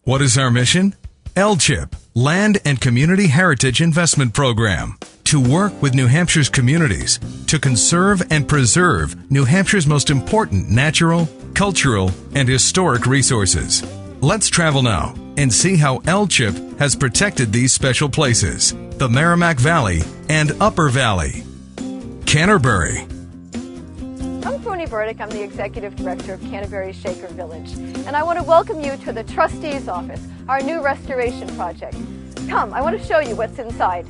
What is our mission? LCHIP, Land and Community Heritage Investment Program, to work with New Hampshire's communities to conserve and preserve New Hampshire's most important natural, cultural, and historic resources. Let's travel now and see how LCHIP has protected these special places, the Merrimack Valley and Upper Valley. Canterbury. I'm Tony Burdick. I'm the Executive Director of Canterbury Shaker Village, and I want to welcome you to the Trustee's Office, our new restoration project. Come, I want to show you what's inside.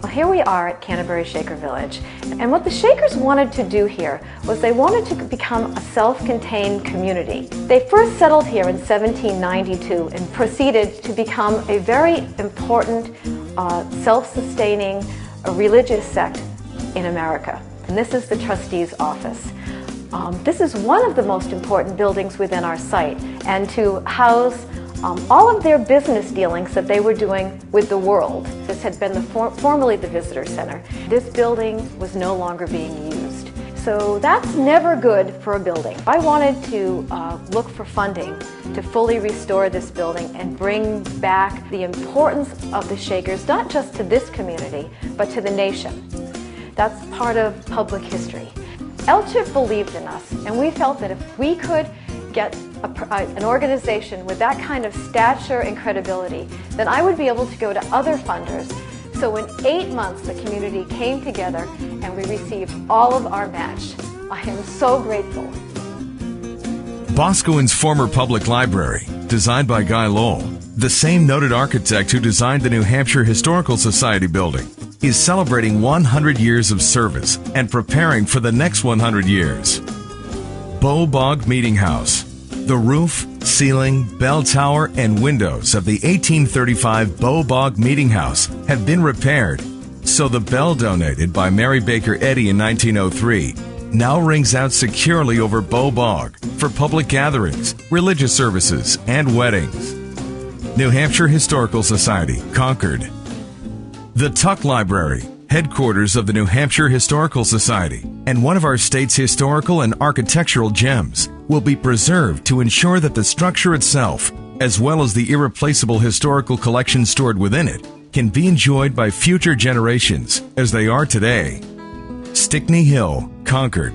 Well, here we are at Canterbury Shaker Village, and what the Shakers wanted to do here was they wanted to become a self-contained community. They first settled here in 1792 and proceeded to become a very important, self-sustaining religious sect in America. And this is the Trustee's Office. This is one of the most important buildings within our site, and to house all of their business dealings that they were doing with the world. This had been formerly the visitor center. This building was no longer being used. So that's never good for a building. I wanted to look for funding to fully restore this building and bring back the importance of the Shakers, not just to this community, but to the nation. That's part of public history. LCHIP believed in us, and we felt that if we could get an organization with that kind of stature and credibility, then I would be able to go to other funders. So in 8 months, the community came together and we received all of our match. I am so grateful. Boscawen's former public library, designed by Guy Lowell, the same noted architect who designed the New Hampshire Historical Society building, is celebrating 100 years of service and preparing for the next 100 years. Bow Bog Meeting House. The roof, ceiling, bell tower, and windows of the 1835 Bow Bog Meeting House have been repaired, so the bell donated by Mary Baker Eddy in 1903 now rings out securely over Bow Bog for public gatherings, religious services, and weddings. New Hampshire Historical Society, Concord. The Tuck Library, headquarters of the New Hampshire Historical Society, and one of our state's historical and architectural gems, will be preserved to ensure that the structure itself, as well as the irreplaceable historical collection stored within it, can be enjoyed by future generations as they are today. Stickney Hill, Concord.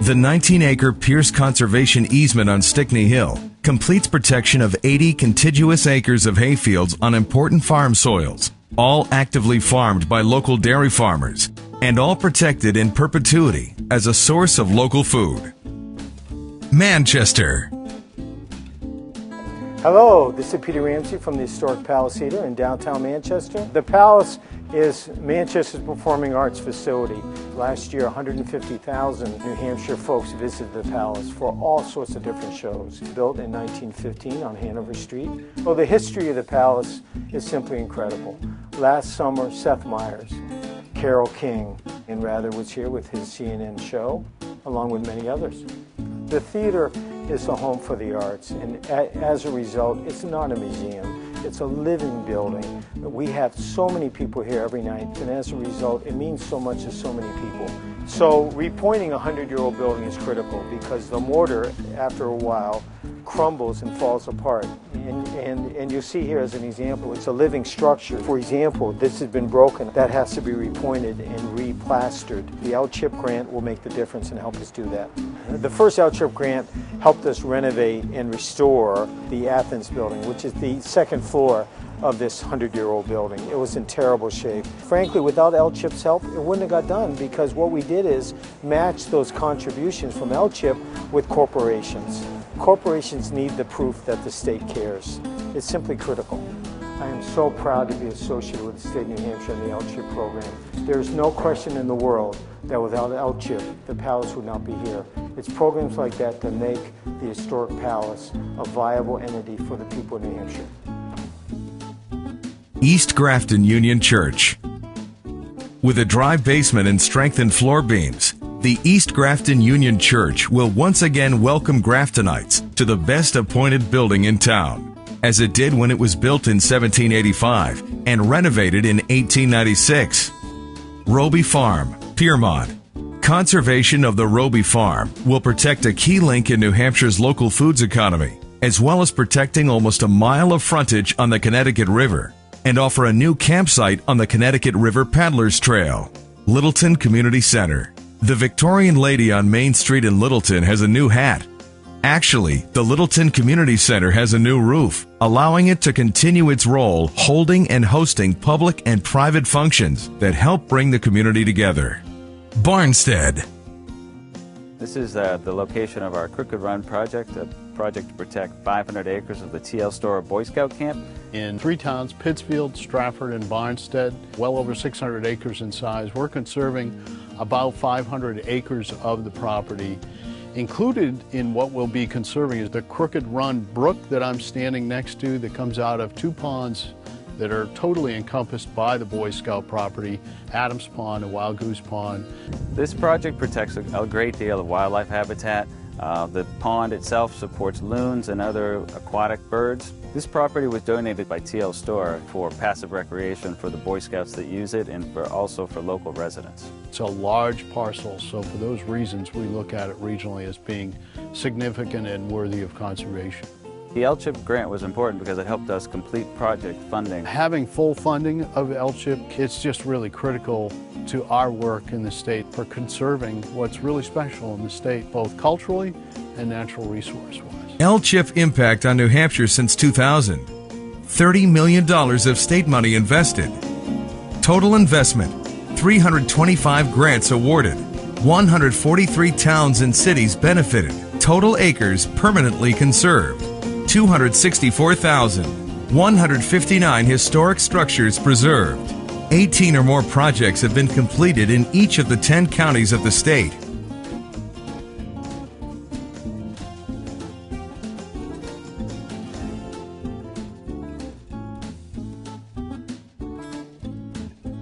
The 19-acre Pierce Conservation Easement on Stickney Hill completes protection of 80 contiguous acres of hayfields on important farm soils, all actively farmed by local dairy farmers, and all protected in perpetuity as a source of local food. Manchester. Hello, this is Peter Ramsey from the Historic Palace Theatre in downtown Manchester. The Palace is Manchester's performing arts facility. Last year, 150,000 New Hampshire folks visited the Palace for all sorts of different shows. Built in 1915 on Hanover Street. Well, the history of the Palace is simply incredible. Last summer, Seth Meyers, Carole King, and Rather was here with his CNN show, along with many others. The theater is a home for the arts, and as a result, it's not a museum. It's a living building. We have so many people here every night, and as a result, it means so much to so many people. So repointing a 100-year-old building is critical because the mortar, after a while, crumbles and falls apart. And you see here as an example, it's a living structure. For example, this has been broken. That has to be repointed and replastered. The LCHIP grant will make the difference and help us do that. The first LCHIP grant helped us renovate and restore the Athens building, which is the second floor of this 100-year-old building. It was in terrible shape. Frankly, without LCHIP's help, it wouldn't have got done because what we did is match those contributions from LCHIP with corporations. Corporations need the proof that the state cares. It's simply critical. I am so proud to be associated with the state of New Hampshire and the LCHIP program. There's no question in the world that without LCHIP, the Palace would not be here. It's programs like that that make the historic Palace a viable entity for the people of New Hampshire. East Grafton Union Church. With a dry basement and strengthened floor beams, the East Grafton Union Church will once again welcome Graftonites to the best appointed building in town, as it did when it was built in 1785 and renovated in 1896. Roby Farm, Piermont. Conservation of the Roby Farm will protect a key link in New Hampshire's local foods economy as well as protecting almost a mile of frontage on the Connecticut River, and offer a new campsite on the Connecticut River Paddlers Trail. Littleton Community Center. The Victorian lady on Main Street in Littleton has a new hat. Actually, the Littleton Community Center has a new roof, allowing it to continue its role holding and hosting public and private functions that help bring the community together. Barnstead. This is the location of our Crooked Run project, a project to protect 500 acres of the TL Store Boy Scout camp. In 3 towns, Pittsfield, Stratford, and Barnstead, well over 600 acres in size. We're conserving about 500 acres of the property. Included in what we'll be conserving is the Crooked Run brook that I'm standing next to that comes out of 2 ponds that are totally encompassed by the Boy Scout property, Adams Pond and Wild Goose Pond. This project protects a great deal of wildlife habitat. The pond itself supports loons and other aquatic birds. This property was donated by TL Store for passive recreation for the Boy Scouts that use it and also for local residents. It's a large parcel, so for those reasons we look at it regionally as being significant and worthy of conservation. The LCHIP grant was important because it helped us complete project funding. Having full funding of LCHIP, it's just really critical to our work in the state for conserving what's really special in the state, both culturally and natural resource-wise. LCHIP impact on New Hampshire since 2000. $30 million of state money invested. Total investment, 325 grants awarded. 143 towns and cities benefited. Total acres permanently conserved. 264,159 historic structures preserved. 18 or more projects have been completed in each of the 10 counties of the state.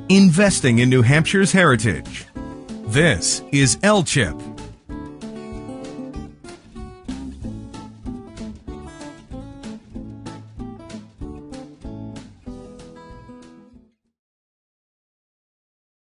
Investing in New Hampshire's heritage. This is LCHIP.